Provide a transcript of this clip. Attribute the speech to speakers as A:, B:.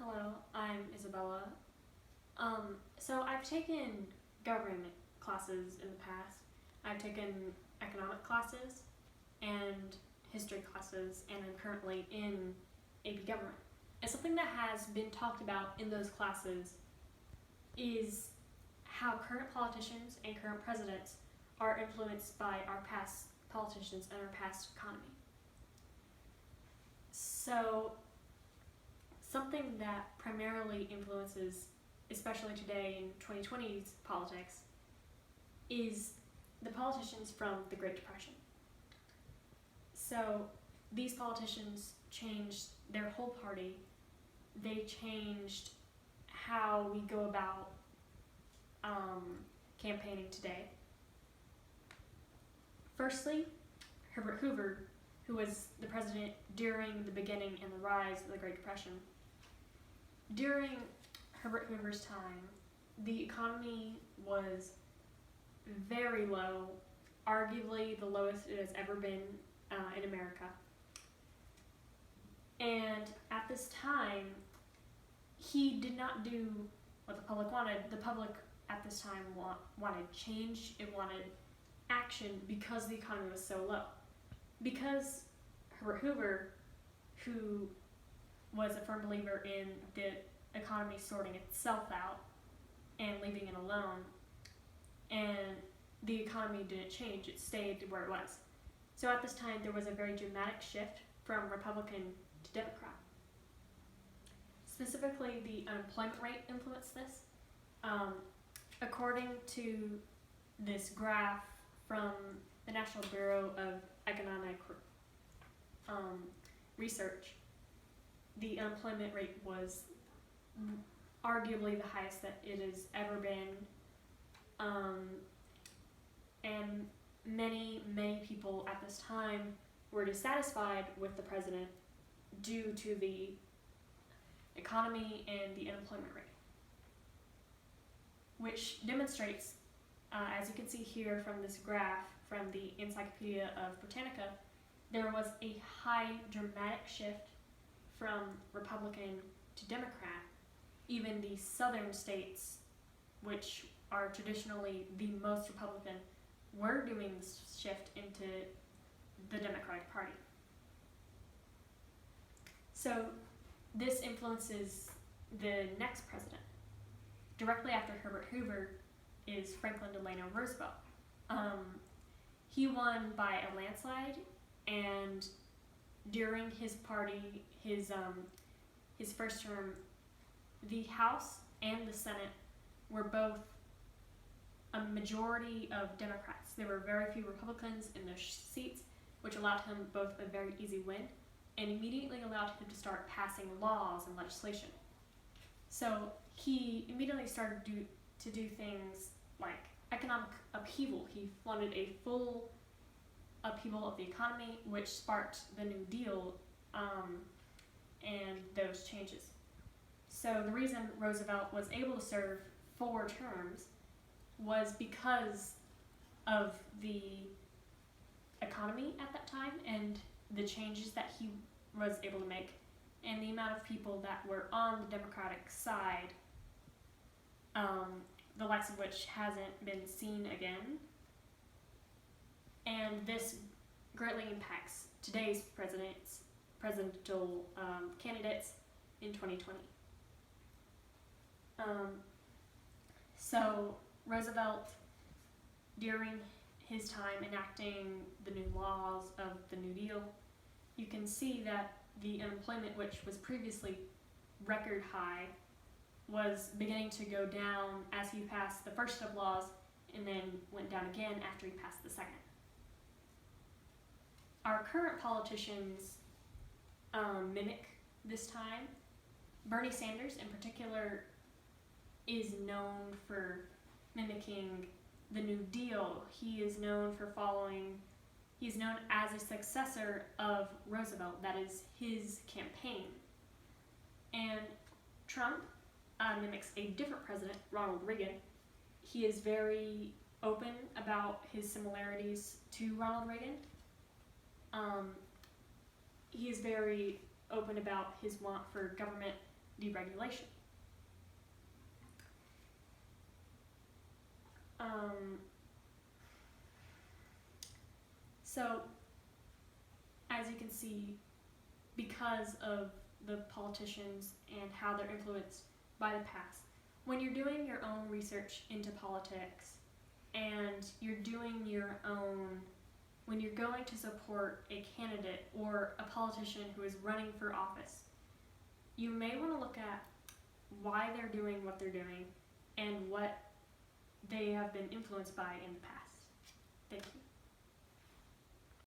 A: Hello, I'm Isabella. So I've taken government classes in the past. I've taken economic classes and history classes, and I'm currently in AP Government. And something that has been talked about in those classes is how current politicians and current presidents are influenced by our past politicians and our past economy. So something that primarily influences, especially today in 2020's politics, is the politicians from the Great Depression. So these politicians changed their whole party. They changed how we go about campaigning today. Firstly, Herbert Hoover, who was the president during the beginning and the rise of the Great Depression. During Herbert Hoover's time, the economy was very low, arguably the lowest it has ever been in America. And at this time, he did not do what the public wanted. The public at this time wanted change, it wanted action because the economy was so low. Because Herbert Hoover, who was a firm believer in the economy sorting itself out and leaving it alone, and the economy didn't change, it stayed where it was. So at this time, there was a very dramatic shift from Republican to Democrat. Specifically, the unemployment rate influenced this. According to this graph from the National Bureau of Economic Research, the unemployment rate was arguably the highest that it has ever been, and many people at this time were dissatisfied with the president due to the economy and the unemployment rate, which demonstrates, as you can see here from this graph from the Encyclopedia of Britannica, there was a high dramatic shift from Republican to Democrat. Even the southern states, which are traditionally the most Republican, were doing this shift into the Democratic Party. So this influences the next president. Directly after Herbert Hoover is Franklin Delano Roosevelt. He won by a landslide, and during his party, his first term, the House and the Senate were both a majority of Democrats. There were very few Republicans in those seats, which allowed him both a very easy win and immediately allowed him to start passing laws and legislation. So he immediately started to do things like economic upheaval. He wanted a full upheaval of the economy, which sparked the New Deal and those changes. So the reason Roosevelt was able to serve 4 terms was because of the economy at that time and the changes that he was able to make, and the amount of people that were on the Democratic side, the likes of which hasn't been seen again. And this greatly impacts today's presidential candidates in 2020. So Roosevelt, during his time enacting the new laws of the New Deal, you can see that the unemployment, which was previously record high, was beginning to go down as he passed the first of laws and then went down again after he passed the second. Our current politicians mimic this time. Bernie Sanders in particular is known for mimicking the New Deal. He is known as a successor of Roosevelt. That is his campaign. And Trump mimics a different president, Ronald Reagan. He is very open about his similarities to Ronald Reagan. He is very open about his want for government deregulation. So, as you can see, because of the politicians and how they're influenced by the past, when you're doing your own research into politics and you're doing your own, when you're going to support a candidate or a politician who is running for office, you may want to look at why they're doing what they're doing and what they have been influenced by in the past. Thank you.